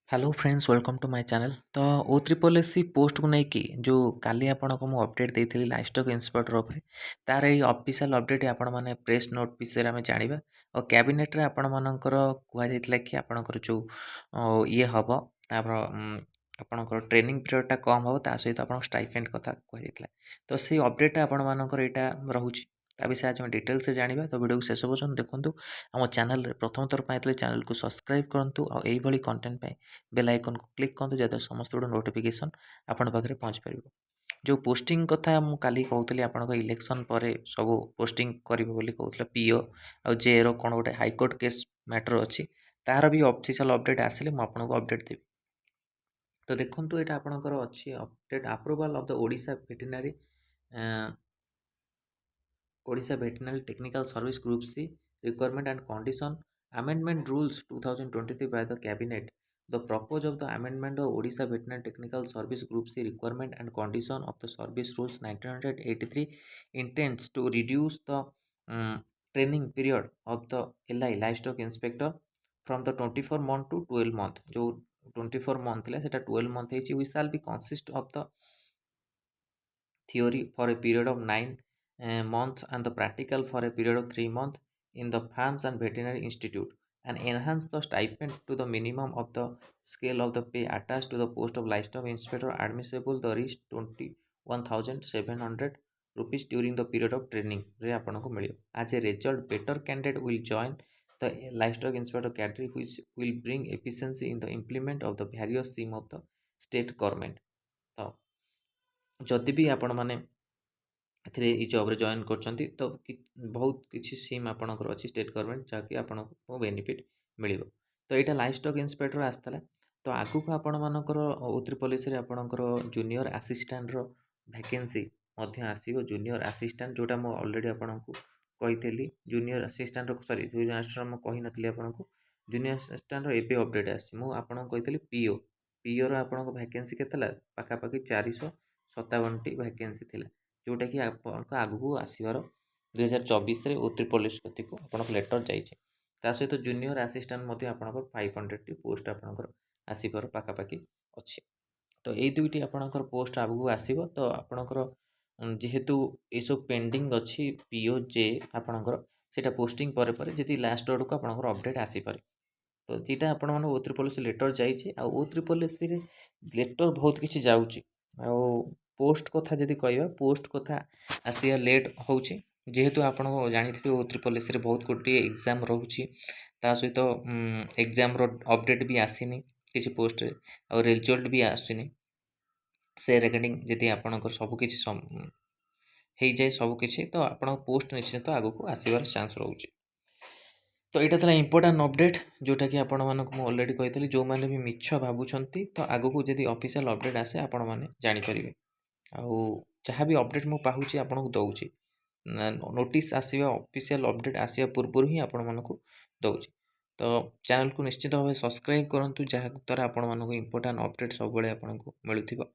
Hello friends welcome to my channel. तो O triple S C post को लेकिन जो काली आपको मुझे अपडेट देती लाइफस्टॉक इंस्पेक्टर उपर तार ये ऑफिशियल अपडेट आपण मैंने प्रेस नोट विषय में जाना और कैबिनेट रे आपण मानकर कहुला कि आपणकर जो ये हम आपणकर ट्रेनिंग पीरियडटा कम हम ता सहित आप स्टाइफेंड कथा कहुला तो से अपडेट आपण मानकर यहाँ रोचे ता विषय आज डिटेल्स जाना तो वीडियो को शेष पर्यटन देखूँ आम चैनल प्रथम थर पाई चैनल को सब्सक्राइब करूँ और यही कंटेंट बेल आइकन को क्लिक करूँ जहाँ समस्त गुड नोटिफिकेशन आपण पाखे पहुँच पार जो पोस्टिंग कथा मुझे काली कहूली आप इलेक्शन पर सब पोस्टिंग करेंगे कहते पीओ आ जे रो कौन गोटे हाईकोर्ट केस मैटर अच्छी तार भी ऑफिशियल अपडेट आसिले मुझे अपडेट देवी। तो देखूँ यहाँ आपंकर अच्छी update approval of the Odisha veterinary technical service group C requirement and condition amendment rules 2023 by the cabinet. The purpose of the amendment of Odisha Veterinary Technical Service Group C requirement and condition of the service rules 1983 intends to reduce the training period of the LI livestock inspector from the 24 month to 12 month. जो 24 month है सेटा 12 month है we shall be consist of the theory for a period of 9 months and the practical for a period of 3 months in the farms and veterinary institute, and enhance the stipend to the minimum of the scale of the pay attached to the post of livestock inspector admissible the reach 21,700 rupees during the period of training रे आपनको मिलियो। As a result, better candidate will join the livestock inspector category which will bring efficiency in the implement of the various scheme of the state government। तो जदि भी आपण माने एथिरे ई job रे join करछंती तो बहुत किछि स्कीम आपणकर अछि स्टेट गवर्नमेंट जाकि आपनको बेनिफिट मिलिबो। तो एटा लाइफ स्टॉक इंस्पेक्टर आस्तला तो आगु को आपण मानकर ओ3 पॉलिसी रे आपणकर जूनियर असिस्टेंट रो वैकेंसी मध्य आसीबो। जूनियर असिस्टेंट जोटा मो ऑलरेडी आपनको कहितली जूनियर असिस्टेंट रो सॉरी जूनियर असिस्टेंट मो कहि नथली आपनको जूनियर असिस्टेंट रो एबे अपडेट आसी मो आपनको कहितली पीओ पीओ रो आपनको वैकेंसी केतला पाखा पाखी 457 टी वैकेंसी थिला जोटा कि आपको आगू आसबार 2024 रे ओ3 पॉलिसी कति को आपनको लेटर जाइए ता सहित जूनियर असिस्टेंट आपंकर 500 टी पोस्ट आपंकर आसबार पाखापाखि अच्छे। तो यही दुईटी आपंकर पोस्ट आगू आसब तो आपंकर जेहेतु ये सब पेंडिंग अच्छी पीओ जे आपंकर सेटा पोस्टिंग पर जी लास्ट आड़ को आपंकर अपडेट आसीपर तो जेटा आपण मैंने ओ3 पॉलिसी लेटर जाइए आ ओ3 पॉलिसी रे लेटर बहुत किसी जाऊँगी आ पोस्ट कथा जदि कहवा पोस्ट कथा आसिया लेट होची जेहेतु आपण जानी ओ3 पॉलिसी रे बहुत गोटे एग्जाम रोचे ता सहित एग्जाम रो अपडेट भी आसीनी किसी पोस्ट रे आ रिजल्ट भी आसीनी से रिगार्डिंग जदि आपणकर सबकि हो जाए सबकि तो आपण पोस्ट निश्चित आगू को आसबार चान्स रोचे। तो यहाँ था इंपोर्टाट अपडेट जोटा कि आपण मानक अलरेडी कही जो मैंने भी मिछ भावुंट तो आगू को जब ऑफिशियल अपडेट आसे आपण मैंने जानीपर आउ जहाँ भी अपडेट मुझे पाऊँगी आपको दूसरी नोटिस आसवा ऑफिशियल अपडेट आसवा पूर्व ही आपण मानक दूसरी तो चैनल को निश्चित भाव सब्सक्राइब करूँ जहाँ द्वारा आपण मानक इंपोर्टाट अपडेट सब आपको मिलूँ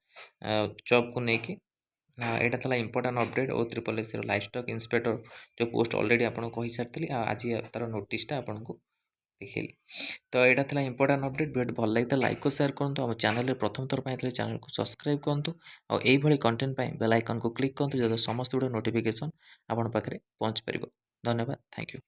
जॉब को लेकिन यहाँ था इंपोर्टाट अपडेट ओ3 पॉलिसी लाइफस्टॉक इंस्पेक्टर जो पोस्ट ऑलरेडी आपको कही सारी आज तार नोटिसटा आपको देखिए। तो यहाँ था इंपोर्टाट अपडेट वीडियो भल लगी लाइक और शेयर करूँ आम चैनल प्रथम थर पाई चैनल को सब्सक्राइब करूँ और यही कंटेंट बेल आइकन को क्लिक करूँ जब समस्त गुड नोटिफिकेशन आपन पाखे पहुँच पार। धन्यवाद, थैंक यू।